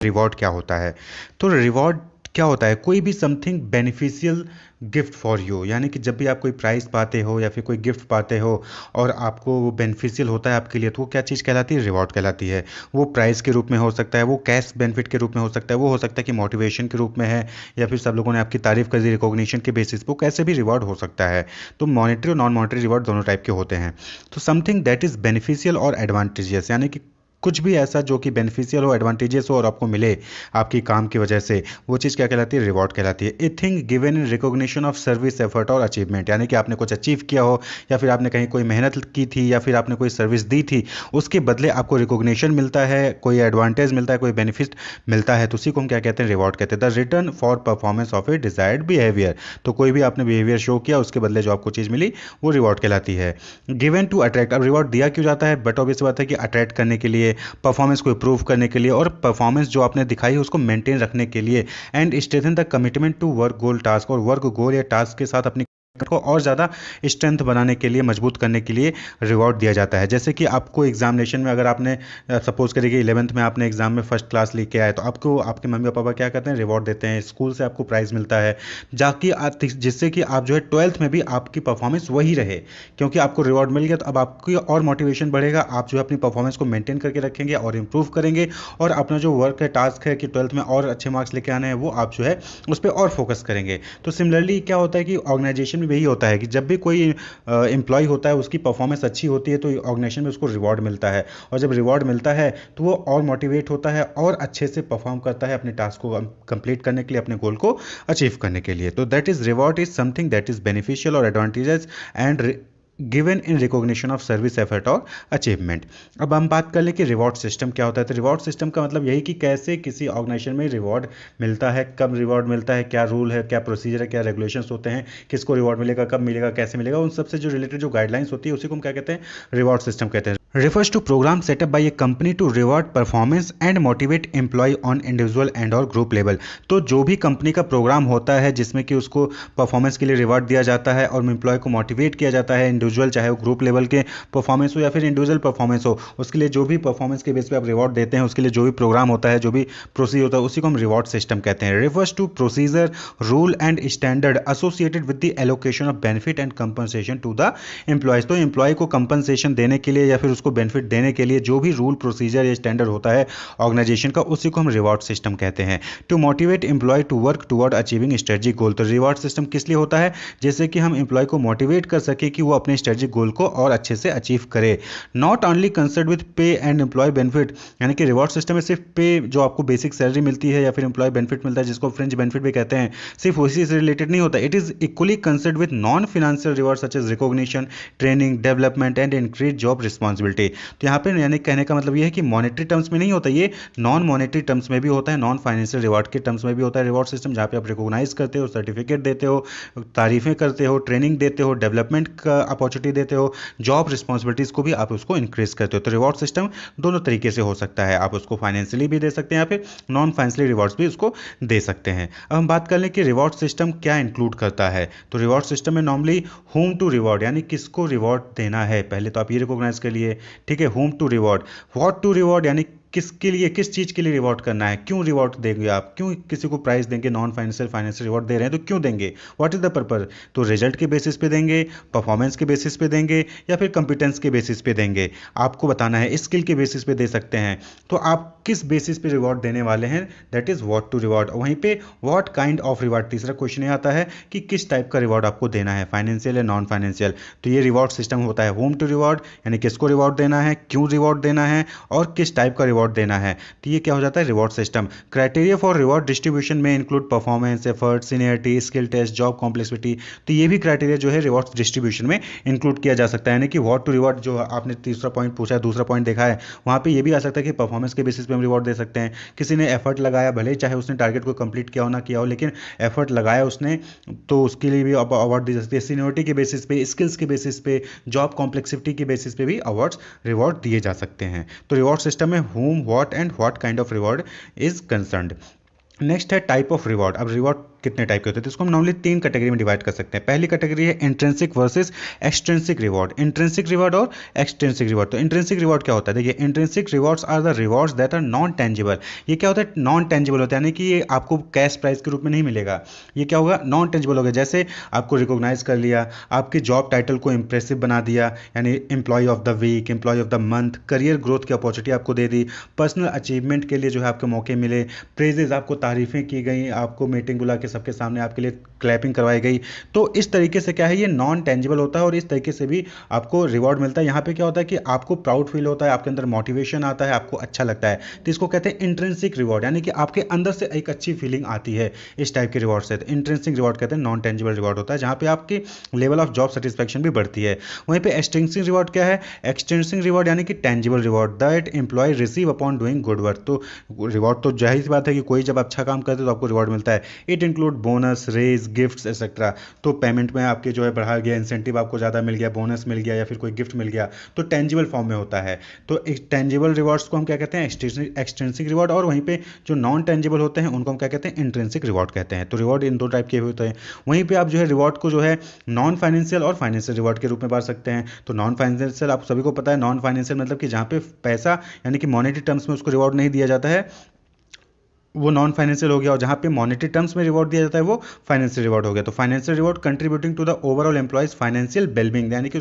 Reward क्या होता है। तो रिवॉर्ड क्या होता है, कोई भी something beneficial gift for you, यानी कि जब भी आप कोई प्राइज़ पाते हो या फिर कोई गिफ्ट पाते हो और आपको वो बेनिफिशियल होता है आपके लिए, तो वो क्या चीज़ कहलाती है, रिवॉर्ड कहलाती है। वो प्राइज़ के रूप में हो सकता है, वो कैश बेनिफिट के रूप में हो सकता है, वो हो सकता है कि मोटिवेशन के रूप में है, या फिर सब लोगों ने आपकी तारीफ कर दी रिकॉग्निशन के बेसिस पे, वो कैसे भी रिवॉर्ड हो सकता है। तो मॉनेटरी और नॉन मॉनेटरी रिवॉर्ड दोनों टाइप के होते हैं। तो समथिंग दैट इज़ बेनिफिशियल और एडवांटेजियस, यानी कि कुछ भी ऐसा जो कि बेनिफिशियल हो, एडवांटेजेस हो और आपको मिले आपकी काम की वजह से, वो चीज़ क्या कहलाती है, रिवॉर्ड कहलाती है। A thing given in recognition of service effort और अचीवमेंट, यानी कि आपने कुछ अचीव किया हो या फिर आपने कहीं कोई मेहनत की थी या फिर आपने कोई सर्विस दी थी, उसके बदले आपको रिकॉग्निशन मिलता है, कोई एडवांटेज मिलता है, कोई बेनिफिट मिलता है, तो उसी को हम क्या कहते हैं, रिवॉर्ड कहते हैं। The return for performance of A desired behaviour, तो कोई भी आपने बिहेवियर शो किया उसके बदले जो आपको चीज़ मिली वो रिवॉर्ड कहलाती है। गिवन टू अट्रैक्ट, अब रिवॉर्ड दिया क्यों जाता है, बट ऑब्वियस बात है कि अट्रैक्ट करने के लिए, परफॉर्मेंस को इंप्रूव करने के लिए और परफॉर्मेंस जो आपने दिखाई है उसको मेंटेन रखने के लिए, and strengthen the commitment to work goal task, और वर्क गोल या टास्क के साथ अपनी को और ज़्यादा स्ट्रेंथ बनाने के लिए, मजबूत करने के लिए रिवॉर्ड दिया जाता है। जैसे कि आपको एग्जामिनेशन में अगर आपने सपोज करिए कि 11th में आपने एग्जाम में फर्स्ट क्लास लेके आए, तो आपको आपके मम्मी और पापा क्या कहते हैं, रिवॉर्ड देते हैं, स्कूल से आपको प्राइज़ मिलता है जाकि जिससे कि आप जो है 12th में भी आपकी परफॉर्मेंस वही रहे, क्योंकि आपको रिवॉर्ड मिल गया तो अब आपकी और मोटिवेशन बढ़ेगा, आप जो है अपनी परफॉर्मेंस को मेंटेन करके रखेंगे और इम्प्रूव करेंगे, और अपना जो वर्क है, टास्क है कि 12th में और अच्छे मार्क्स लेके आने हैं, वो आप जो है उस पर और फोकस करेंगे। तो सिमिलरली क्या होता है कि ऑर्गेनाइजेशन में भी यही होता है कि जब भी कोई एम्प्लॉय होता है उसकी परफॉर्मेंस अच्छी होती है तो ऑर्गेनाइजेशन में उसको रिवॉर्ड मिलता है, और जब रिवॉर्ड मिलता है तो वो और मोटिवेट होता है और अच्छे से परफॉर्म करता है अपने टास्क को कंप्लीट करने के लिए, अपने गोल को अचीव करने के लिए। तो that is reward is something that is beneficial और advantages and given in recognition of service effort और अचीवमेंट। अब हम बात कर लें कि रिवॉर्ड सिस्टम क्या होता है। तो रिवॉर्ड सिस्टम का मतलब यही कि कैसे किसी ऑर्गेनाइजेशन में रिवॉर्ड मिलता है, कब रिवॉर्ड मिलता है, क्या रूल है, क्या प्रोसीजर है, क्या रेगुलेशंस होते हैं, किसको रिवॉर्ड मिलेगा, कब मिलेगा, कैसे मिलेगा, उन सबसे जो रिलेटेड जो गाइडलाइंस होती है उसी को हम क्या कहते हैं, रिवॉर्ड सिस्टम कहते हैं। refers to program set up by a company to reward performance and motivate employee on individual and और group level। तो जो भी कंपनी का प्रोग्राम होता है जिसमें कि उसको परफॉर्मेंस के लिए रिवॉर्ड दिया जाता है और एम्प्लॉय को मोटिवेट किया जाता है, इंडिविजुअल चाहे वो ग्रुप लेवल के परफॉर्मेंस हो या फिर इंडिविजुअल परफॉर्मेंस हो, उसके लिए जो भी परफॉर्मेंस के बेस पे आप रिवॉर्ड देते हैं, उसके लिए जो भी प्रोग्राम होता है, जो भी प्रोसीजर होता है, उसी को हम रिवॉर्ड सिस्टम कहते हैं। Refers to procedure, rule and standard associated with the allocation of benefit and compensation to the employees. तो एम्प्लॉय को कंपनसेशन देने के लिए या फिर उसको बेनिफिट देने के लिए जो भी रूल प्रोसीजर या स्टैंडर्ड होता है ऑर्गेनाइजेशन का, उसी को हम रिवॉर्ड सिस्टम कहते हैं। To motivate employ to work toward achieving strategic goal, तो रिवॉर्ड सिस्टम किस लिए होता है, जैसे कि हम एम्प्लॉय को मोटिवेट कर सके कि वो अपने स्ट्रेटजिक गोल को और अच्छे से अचीव करे। नॉट ओनली कंसर्न विद पे एंड एम्प्लॉय बेनिफिट, यानी कि रिवॉर्ड सिस्टम में सिर्फ पे जो आपको बेसिक सैलरी मिलती है या फिर एम्प्लॉय बेनिफिट मिलता है जिसको फ्रिंज बेनिफिट भी कहते हैं, सिर्फ उसी से रिलेटेड नहीं होता। It is equally concern with non financial reward such as recognition, training, development and increase job responsibility. तो यहाँ पे यानी कहने का मतलब ये है कि मॉनेटरी टर्म्स में नहीं होता, ये नॉन मॉनेटरी टर्म्स में भी होता है, नॉन फाइनेंशियल रिवॉर्ड के टर्म्स में भी होता है रिवॉर्ड सिस्टम, जहाँ पे आप रिकॉग्नाइज करते हो, सर्टिफिकेट देते हो, तारीफें करते हो, ट्रेनिंग देते हो, डेवलपमेंट का अपॉर्चुनिटी देते हो, जॉब रिस्पॉन्सिबिलिटीज़ को भी आप उसको इंक्रीज करते हो। तो रिवॉर्ड सिस्टम दोनों तरीके से हो सकता है, आप उसको फाइनेंशियली भी दे सकते हैं या फिर नॉन फाइनेंशियली रिवॉर्ड्स भी उसको दे सकते हैं। अब हम बात कर लें कि रिवॉर्ड सिस्टम क्या इंक्लूड करता है। तो रिवॉर्ड सिस्टम में नॉर्मली होम टू रिवॉर्ड, यानी किसको रिवॉर्ड देना है, पहले तो आप ये रिकॉग्नाइज कर लिए, ठीक है, whom to reward, what to reward, यानी किसके लिए, किस चीज़ के लिए रिवॉर्ड करना है, क्यों रिवॉर्ड देंगे आप, क्यों किसी को प्राइस देंगे, नॉन फाइनेंशियल फाइनेंशियल रिवॉर्ड दे रहे हैं तो क्यों देंगे, व्हाट इज द पर्पज। तो रिजल्ट के बेसिस पे देंगे, परफॉर्मेंस के बेसिस पे देंगे या फिर कंपिटेंस के बेसिस पे देंगे, आपको बताना है, स्किल के बेसिस पे दे सकते हैं। तो आप किस बेसिस पे रिवॉर्ड देने वाले हैं, that is what to reward. वहीं पे व्हाट काइंड ऑफ रिवॉर्ड, तीसरा क्वेश्चन ये आता है कि किस टाइप का रिवॉर्ड आपको देना है, फाइनेंशियल या नॉन फाइनेंशियल। तो ये रिवॉर्ड सिस्टम होता है होम टू रिवॉर्ड, यानी किसको रिवॉर्ड देना है, क्यों रिवॉर्ड देना है और किस टाइप का रिवॉर्ड देना है। तो ये क्या हो जाता है, reward system. Criteria for reward distribution में include performance, effort, seniority, skill test, job complexity. तो ये भी क्राइटेरिया जो है रिवॉर्ड डिस्ट्रीब्यूशन में इंक्लूड किया जा सकता है, यानी कि व्हाट टू रिवॉर्ड जो आपने तीसरा पॉइंट पूछा है, दूसरा पॉइंट देखा है, वहाँ पे ये भी आ सकता है कि परफॉर्मेंस के बेसिस पे हम रिवॉर्ड दे सकते हैं। किसी ने एफर्ट लगाया, भले ही चाहे उसने टारगेट को कंप्लीट किया हो ना किया हो, लेकिन एफर्ट लगाया उसने, तो उसके लिए भी अवार्ड दी सकती है। सीनियरिटी के बेसिस पे, स्किल्स के बेसिस पे, जॉब कॉम्प्लेक्सिटी के बेसिस पे भी अवार्ड्स रिवॉर्ड दिए जा सकते हैं। तो रिवॉर्ड सिस्टम में home, what and what kind of reward is concerned. Next है टाइप ऑफ रिवॉर्ड। अब रिवॉर्ड कितने टाइप के होते हैं, तो इसको हम नॉर्मली 3 कैटेगरी में डिवाइड कर सकते हैं। पहली कैटेगरी है intrinsic versus extrinsic reward. Intrinsic reward और एक्सट्रिंसिक रिवॉर्ड। तो इंट्रिंसिक रिवॉर्ड क्या होता है, देखिए intrinsic rewards are the rewards that are non tangible. ये क्या होता है, नॉन टेंजिबल होता है, यानी कि ये आपको कैश प्राइस के रूप में नहीं मिलेगा। ये क्या होगा, नॉन टेंजिबल होगा। जैसे आपको रिकॉग्नाइज कर लिया, आपकी जॉब टाइटल को इंप्रेसिव बना दिया, यानी employee of the week, employee of the month, career growth की अपॉर्चुनिटी आपको दे दी, पर्सनल अचीवमेंट के लिए जो है आपके मौके मिले, प्रेजेज आपको तारीफें की गई, आपको मीटिंग बुला के सबके सामने आपके लिए क्लैपिंग करवाई गई। तो इस तरीके से क्या है, ये नॉन टेंजिबल होता है और इस तरीके से भी आपको रिवॉर्ड मिलता है। यहाँ पे क्या होता है कि आपको प्राउड फील होता है, आपके अंदर मोटिवेशन आता है, आपको अच्छा लगता है, तो इसको कहते हैं इंट्रिंसिक रिवॉर्ड, यानी कि आपके अंदर से एक अच्छी फीलिंग आती है इस टाइप के रिवॉर्ड से। तो इंट्रिंसिक रिवॉर्ड कहते हैं नॉन टेंजिबल रिवॉर्ड होता है, जहाँ पे आपकी लेवल ऑफ जॉब सेटिस्फैक्शन भी बढ़ती है। वहीं पे एक्सटेंसिंग रिवॉर्ड क्या है, एक्सटेंसिंग रिवॉर्ड यानी कि tangible reward that employee receive upon doing good work. तो रिवॉर्ड तो जाहिर सी बात है कि कोई जब अच्छा काम करते तो आपको रिवॉर्ड मिलता है। It include bonus, raise, gifts etcetera. तो पेमेंट में आपके जो है बढ़ा गया, इंसेंटिव आपको ज़्यादा मिल गया, बोनस मिल गया या फिर कोई गिफ्ट मिल गया, तो टेंजिबल फॉर्म में होता है। तो टेंजिबल रिवॉर्ड्स को हम क्या कहते हैं, एक्सटेंसिक रिवॉर्ड, और वहीं पे जो नॉन टेंजिबल होते हैं उनको हम क्या कहते हैं, इंट्रिंसिक रिवॉर्ड कहते हैं। तो रिवॉर्ड इन दो टाइप के होते हैं। वहीं पे आप जो है रिवॉर्ड को जो है नॉन फाइनेंशियल और फाइनेंशियल रिवॉर्ड के रूप में बांट सकते हैं। तो नॉन फाइनेंशियल आप सभी को पता है, नॉन फाइनेंशियल मतलब कि जहाँ पे पैसा यानी कि मॉनेटरी टर्म्स में उसको रिवॉर्ड नहीं दिया जाता है, वो नॉन फाइनेंशियल हो गया। और जहाँ पे मॉनेटरी टर्म्स में रिवॉर्ड दिया जाता है वो फाइनेंशियल रिवॉर्ड हो गया। तो financial reward contributing to the overall employees financial wellbeing, यानी कि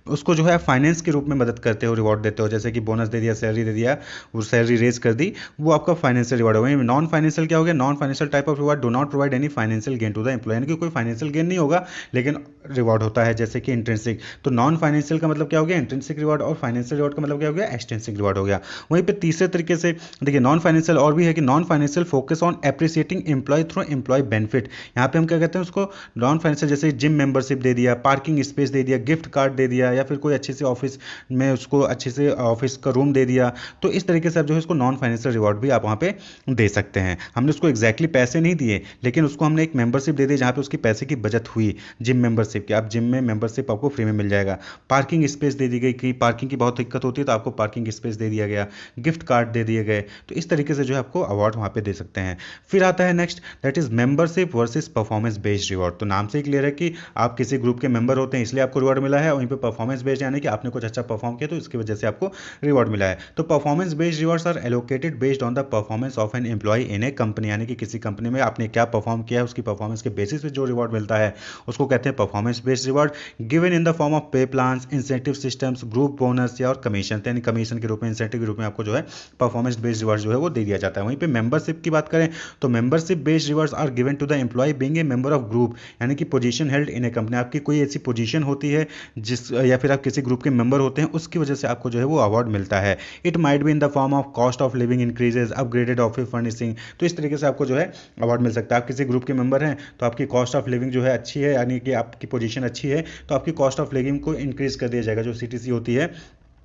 उसको जो है फाइनेंस के रूप में मदद करते हो, रिवॉर्ड देते हो, जैसे कि बोनस दे दिया, सैलरी दे दिया, वो सैलरी रेज कर दी, वो आपका फाइनेंशियल रिवॉर्ड है। वहीं नॉन फाइनेंशियल क्या हो गया, non financial type of reward do not provide any financial gain to the employee, यानी कि कोई फाइनेंशियल गेन नहीं होगा लेकिन रिवॉर्ड होता है, जैसे कि इंट्रिंसिक। तो नॉन फाइनेंशियल का मतलब क्या हो गया, इंट्रिंसिक रिवॉर्ड, और फाइनेंशियल रिवॉर्ड का मतलब क्या हो गया, एक्सटेंसिक रिवॉर्ड हो गया। वहीं पे तीसरे तरीके से देखिए नॉन फाइनेंशियल और भी है कि non financial focus on appreciating employ through employ benefit. यहाँ पे हम क्या कहते हैं उसको, नॉन फाइनेंशियल, जैसे जिम मेंबरशिप दे दिया, पार्किंग स्पेस दे दिया, गिफ्ट कार्ड दे दिया, या फिर कोई अच्छे से ऑफिस में उसको अच्छे से ऑफिस का रूम दे दिया। तो इस तरीके से आप जो है इसको नॉन फाइनेंशियल रिवॉर्ड भी आप वहाँ पे दे सकते हैं। हमने उसको एक्जैक्टली पैसे नहीं दिए, लेकिन उसको हमने एक मेंबरशिप दे दी जहाँ पे उसकी पैसे की बचत हुई, जिम मेंबरशिप की। आप जिम में मेंबरशिप आपको फ्री में मिल जाएगा। पार्किंग स्पेस दे दी गई, कि पार्किंग की बहुत दिक्कत होती है तो आपको पार्किंग स्पेस दे दिया गया, गिफ्ट कार्ड दे दिए गए। तो इस तरीके से जो है आपको अवार्ड वहाँ पे दे सकते हैं। फिर आता है next, that is membership versus performance based reward. तो नाम से ही क्लियर है कि आप किसी ग्रुप के मेंबर होते हैं इसलिए आपको रिवॉर्ड मिला है, वहीं पे परफॉर्मेंस बेस्ड यानी कि आपने कुछ अच्छा परफॉर्म किया तो इसकी वजह से आपको रिवॉर्ड मिला है। तो performance based rewards are allocated based on the performance of an employee in a company, यानी कि किसी कंपनी में आपने क्या परफॉर्म किया है उसकी परफॉर्मेंस के बेसिस पे जो रिवॉर्ड मिलता है उसको कहते हैं performance based reward, given in the form of pay plans, incentive systems, group bonus या और कमीशन, यानी कमीशन के रूप में, इंसेंटिव के रूप में आपको जो है परफॉर्मेंस बेस्ड रिवॉर्ड जो है वो दे दिया जाता है। वहीं पे मेंबरशिप की बात करें तो membership based rewards are given to the employee being a member of group, यानी कि position held in a company. आपकी कोई ऐसी पोजीशन होती है जिस, या फिर आप किसी ग्रुप के मेंबर होते हैं, उसकी वजह से आपको जो है वो अवार्ड मिलता है। It might be in the form of cost of living increases, upgraded office furnishing. तो इस तरीके से आपको जो है अवार्ड मिल सकता है। आप किसी ग्रुप के मेंबर हैं तो आपकी कॉस्ट ऑफ लिविंग जो है अच्छी है, यानी कि आपकी पोजीशन अच्छी है, तो आपकी कॉस्ट ऑफ लिविंग को इंक्रीज कर दिया जाएगा, जो सीटीसी होती है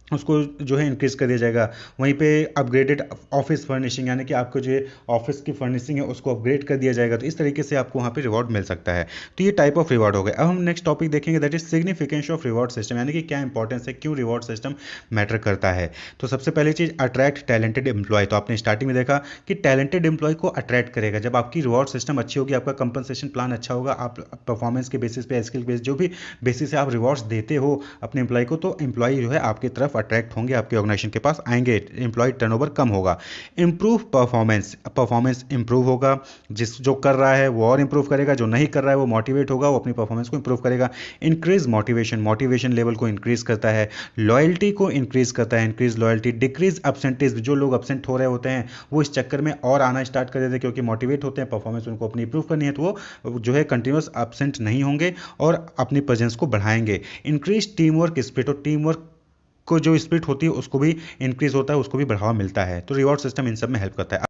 उसको जो है इंक्रीज कर दिया जाएगा। वहीं पे अपग्रेडेड ऑफिस फर्निशिंग, यानी कि आपको जो ऑफिस की फर्निशिंग है उसको अपग्रेड कर दिया जाएगा। तो इस तरीके से आपको वहाँ पे रिवॉर्ड मिल सकता है। तो ये टाइप ऑफ रिवॉर्ड हो गए। अब हम नेक्स्ट टॉपिक देखेंगे, that is significance of reward system, यानी कि क्या इंपॉर्टेंस है, क्यों रिवॉर्ड सिस्टम मैटर करता है। तो सबसे पहली चीज़, अट्रैक्ट टैलेंटेड एम्प्लॉय। तो आपने स्टार्टिंग में देखा कि टैलेंटेड एम्प्लॉय को अट्रैक्ट करेगा जब आपकी रिवॉर्ड सिस्टम अच्छी होगी, आपका कंपनसेशन प्लान अच्छा होगा, आप परफॉर्मेंस के बेसिस पे, स्किल बेस, जो भी बेसिस से आप रिवॉर्ड्स देते हो अपने एम्प्लॉय को, तो एम्प्लॉय जो है आपकी तरफ अट्रैक्ट होंगे, आपके ऑर्गेनाइजेशन के पास आएंगे, एम्प्लॉय टर्नओवर कम होगा। इंप्रूव परफॉर्मेंस, परफॉर्मेंस इंप्रूव होगा, जो कर रहा है वो और इंप्रूव करेगा, जो नहीं कर रहा है वो मोटिवेट होगा, वो अपनी परफॉर्मेंस को इंप्रूव करेगा। इंक्रीज मोटिवेशन, मोटिवेशन लेवल को इंक्रीज करता है। लॉयल्टी को इंक्रीज करता है, इंक्रीज लॉयल्टी। डिक्रीज एब्सेंटेज, जो लोग एब्सेंट हो रहे होते हैं वो इस चक्कर में और आना स्टार्ट कर देते हैं, क्योंकि मोटिवेट होते हैं, परफॉर्मेंस उनको अपनी इंप्रूव करनी है, तो वो जो है कंटिन्यूस एब्सेंट नहीं होंगे और अपनी प्रेजेंस को बढ़ाएंगे। इंक्रीज टीम वर्क स्पिरिट, और टीम वर्क को जो स्पिरिट होती है उसको भी इंक्रीज होता है, उसको भी बढ़ावा मिलता है। तो रिवॉर्ड सिस्टम इन सब में हेल्प करता है।